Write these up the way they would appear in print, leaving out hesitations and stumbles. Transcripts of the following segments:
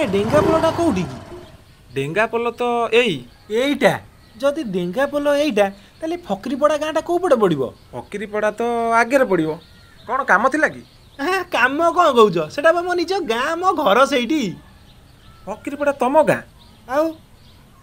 डेंगा पोलटा कोउठी की डेंगा पोल तो एई एईटा जदि डेंगा पोल एईटा ताले फकरीपड़ा गाँटा कोउ पटे पड़िबो फकीरीपड़ा तो आगे पड़ो कौन काम थिला कि हाँ काम कौन कौच सेटा बा मो निज गाँ मो घर सेठी फकीरीपड़ा तुम गाँ आउ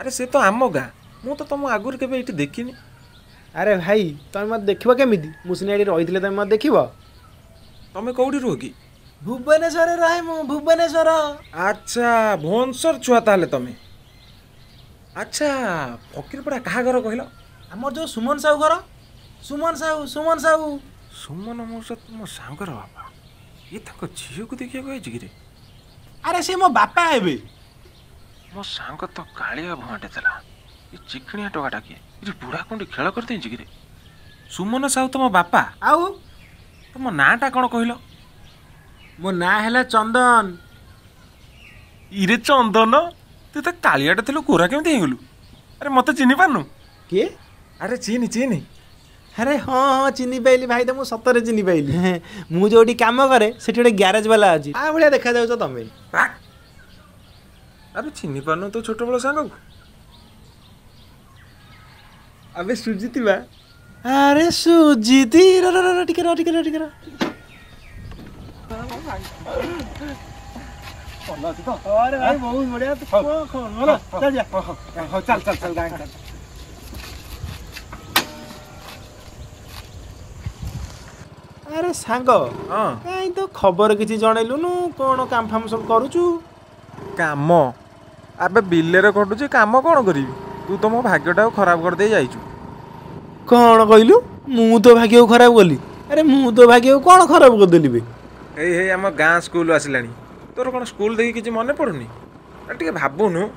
अरे से तो आम गाँ मु तो तुम आगुरी केबे एठी देखिनी अरे भाई तुम मत देखिबो केमिति मु सिना एठी रहिथिले तुम मत देखिबो तमे कोउठी रुह कि भुवनेश्वर रहे मु भुवनेश्वर अच्छा भुवनेश्वर छुआ ताले तमे अच्छा फकीरपड़ा कहा घर कहल हमर जो सुमन साहू घर सुमन साहू सुमन मौसा तुम सांगर बापा ये ताको झील को देखिए गए रे अरे से मो बापा हेबे मो सांग तो कालिया भुआटे थला ये चिकनिया टोकाटा किए ये बुढ़ा कुंडी खेल करते रे सुमन साहू तुम बापा आउ तुम नाटा कौन कहल मो ना हैला चंदन इरे चंदन तू तो कालियाटे थिलु कोरा केमती हेगलु अरे मते चिन्हि पारनु के अरे चिन्हि चिन्हि अरे हाँ हाँ चिन्हि पाइली भाई तो मु सतरे चिन्हि पाइली मु जोटी काम करे सेठी गोटे ग्यारेज वाला अछि आ भलिया देखा जाउछ तमे अरे चिन्हि पारनु तो छोट बड़ सांग अबे सुजीती बा अरे सुजीती र टिके अरे भाई बहुत बढ़िया तो चल जा चल गाँव चल अरे सांग कहीं तो खबर किसी जनइलुनु कौन काम फाम सब करूचु काम अबे बिलेरे खटुची काम कौन करी तू तो मो भाग्यटा खराब कर दे जाइछु कौन कहलु मु तो भाग्य खराब कली अरे मु तो भाग्य कौन खराब कर देली बे हे आम गाँ स्कूल आसिलानी तोर कौन स्कूल देखी किसी मन पड़ुनी टे भाବୁनु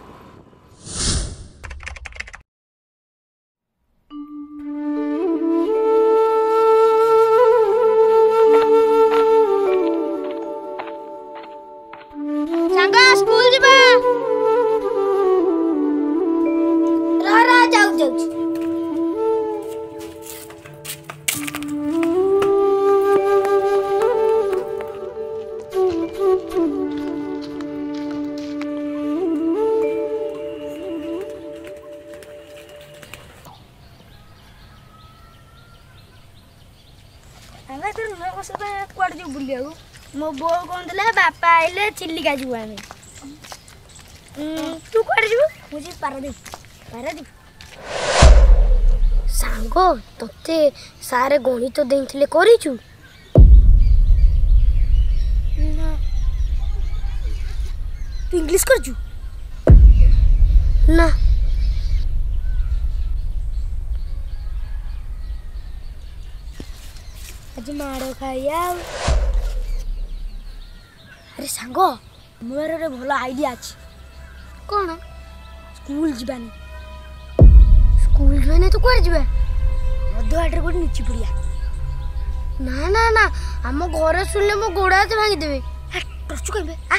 स्कूल जीवा जाऊ जाऊ कुआड़े जो बुलिया मो बो कहते बापा आइले चिल्लिका जीव आम तू कुआड़े जीव मुझे पारादीप सांग तते सारे गणित देइथिले करिछु ना तू इंग्लिश करछु ना आज माड़ खाइया अरे सांग मोर रे भल आइडिया अछि कोन स्कूल जीवानी स्कूल जीवानी तो कुआर जीवा मध्य आटर कोड नीचे पड़िया ना ना ना हम घर सुनले मो गोड़ा हाथ भांगी देबे टचु कहबे आ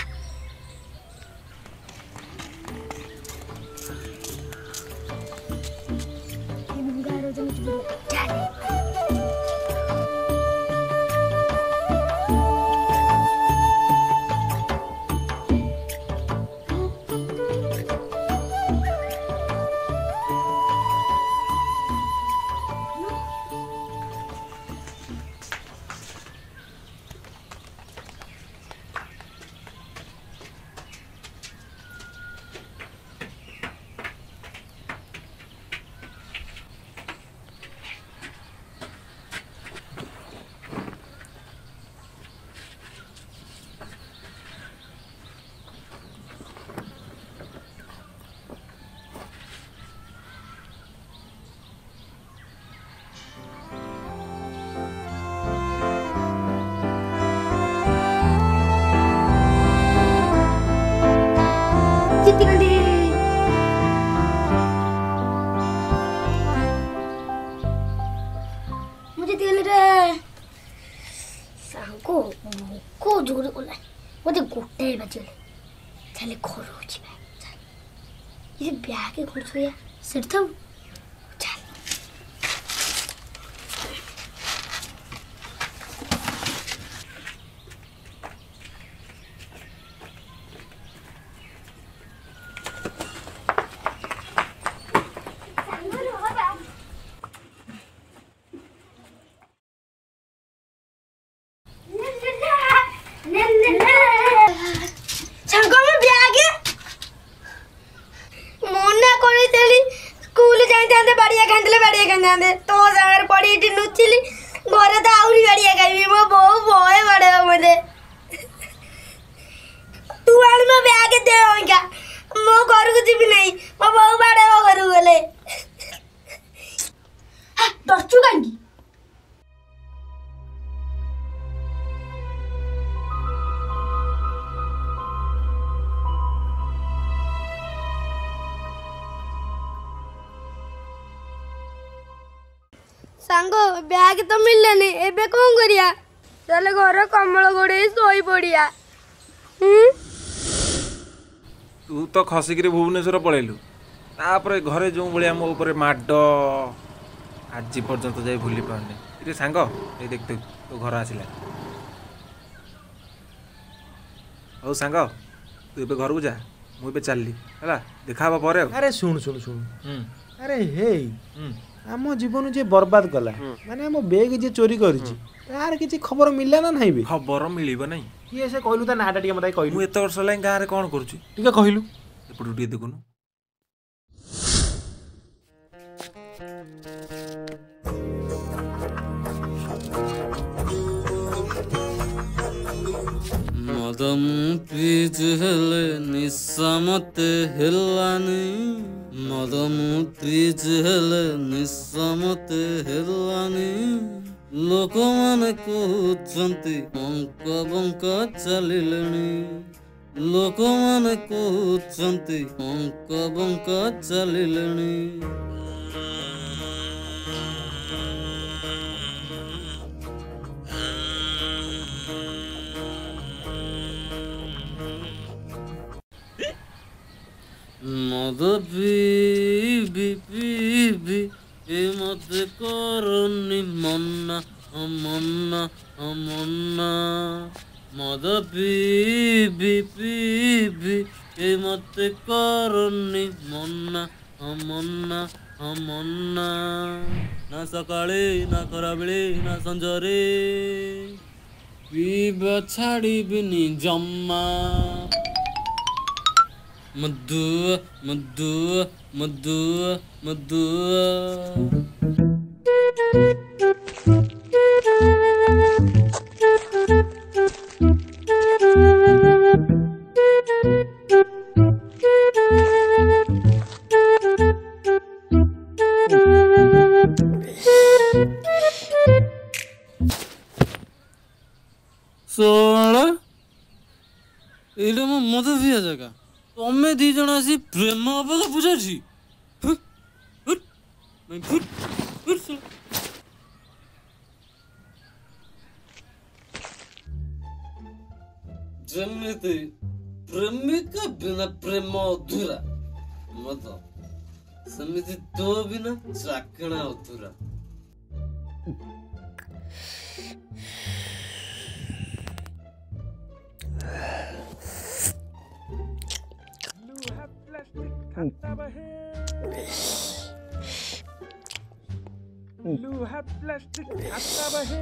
ये मुंगा रो नीचे पड़िया चल को जोर बोला मुझे गोटे बजे चले घर हो ये ब्याह के घर सोया सेठ था चल सांग बैग तो मिललानी एबे कौन करिया चले घर कमल गोड़े सोई पड़िया तू तो खसिकी भुवनेश्वर पलैलु तापर घरे जो भाया मो ऊपर माड आज पर्यंत जाई भूली पारनी रे सांग ये देख देख तो घर आसला हौ सांग तू ए घर को जा मुझे चलली है देखा पर अरे शुण शुण शुण अरे हे आम जीवन जे बर्बाद कला माने आम बैग जे चोरी करिछि तार किछि खबर मिलला ना नहीं बे खबर मिलिबो नहीं किए से कहलु ता नाटा टिके मते कहलु मु एत वर्ष लाइन गाँ रे कौन करूची टिके कहलु एपटू टिके देखुनु मदम पीज हेले निशा मते हेलानी मदम पीज हेले निशा मते हेलानी लोक माने कहउछंती बंक बंक चलिलेनी लोक माने कहउछंती बंक बंक चलिलेनी मद पीबी पीबी ए मत करनी मन्ना मन्ना मन्ना मद पीबी पीबी ए मत करनी मन्ना मन्ना मन्ना ना सकाळे ना खराबेळे ना संजरे पीबा छाड़ीबिनी जम्मा मधु मधु मधु मधु सोला इले मत भी जगह तमें दी जन आसी प्रेम अबला बुझाची जमिति प्रेमिका बिना प्रेम अधूरा मत समिति तो बिना चाकणा अधूरा लूहा प्लास्टिक खाता बहे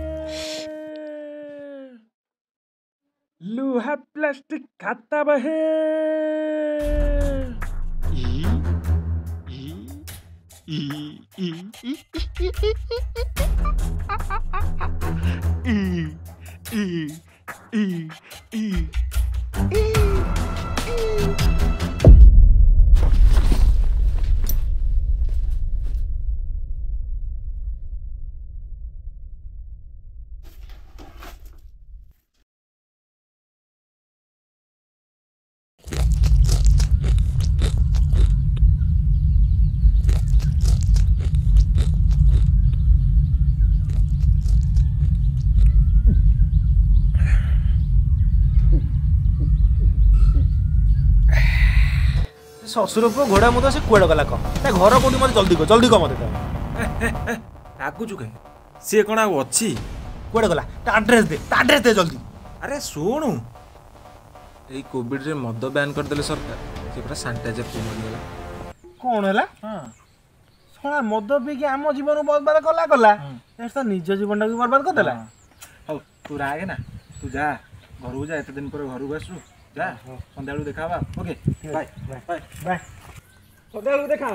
लूहा प्लास्टिक खाता बहे ससुर पुओ घोड़ा मुद से कुआड़ गला कह ता घर कोठी मते जल्दी कह मते ताकू चुके सी कौन आ अच्छी कुआड़ गला ता एड्रेस दे जल्दी अरे शुणु ये कोविड रे मद बैन करदेले सरकार से पूरा सैनिटाइजर पी मरिगला कौन है शोना मद पी के आम जीवन बर्बाद कला तो निज जीवन को बर्बाद कर देला हौ तू रागे ना तू जा घर को जा एत दिन पर घर को आसु जा संध्या देखा ओके बाय बाय बाय संध्या देखा।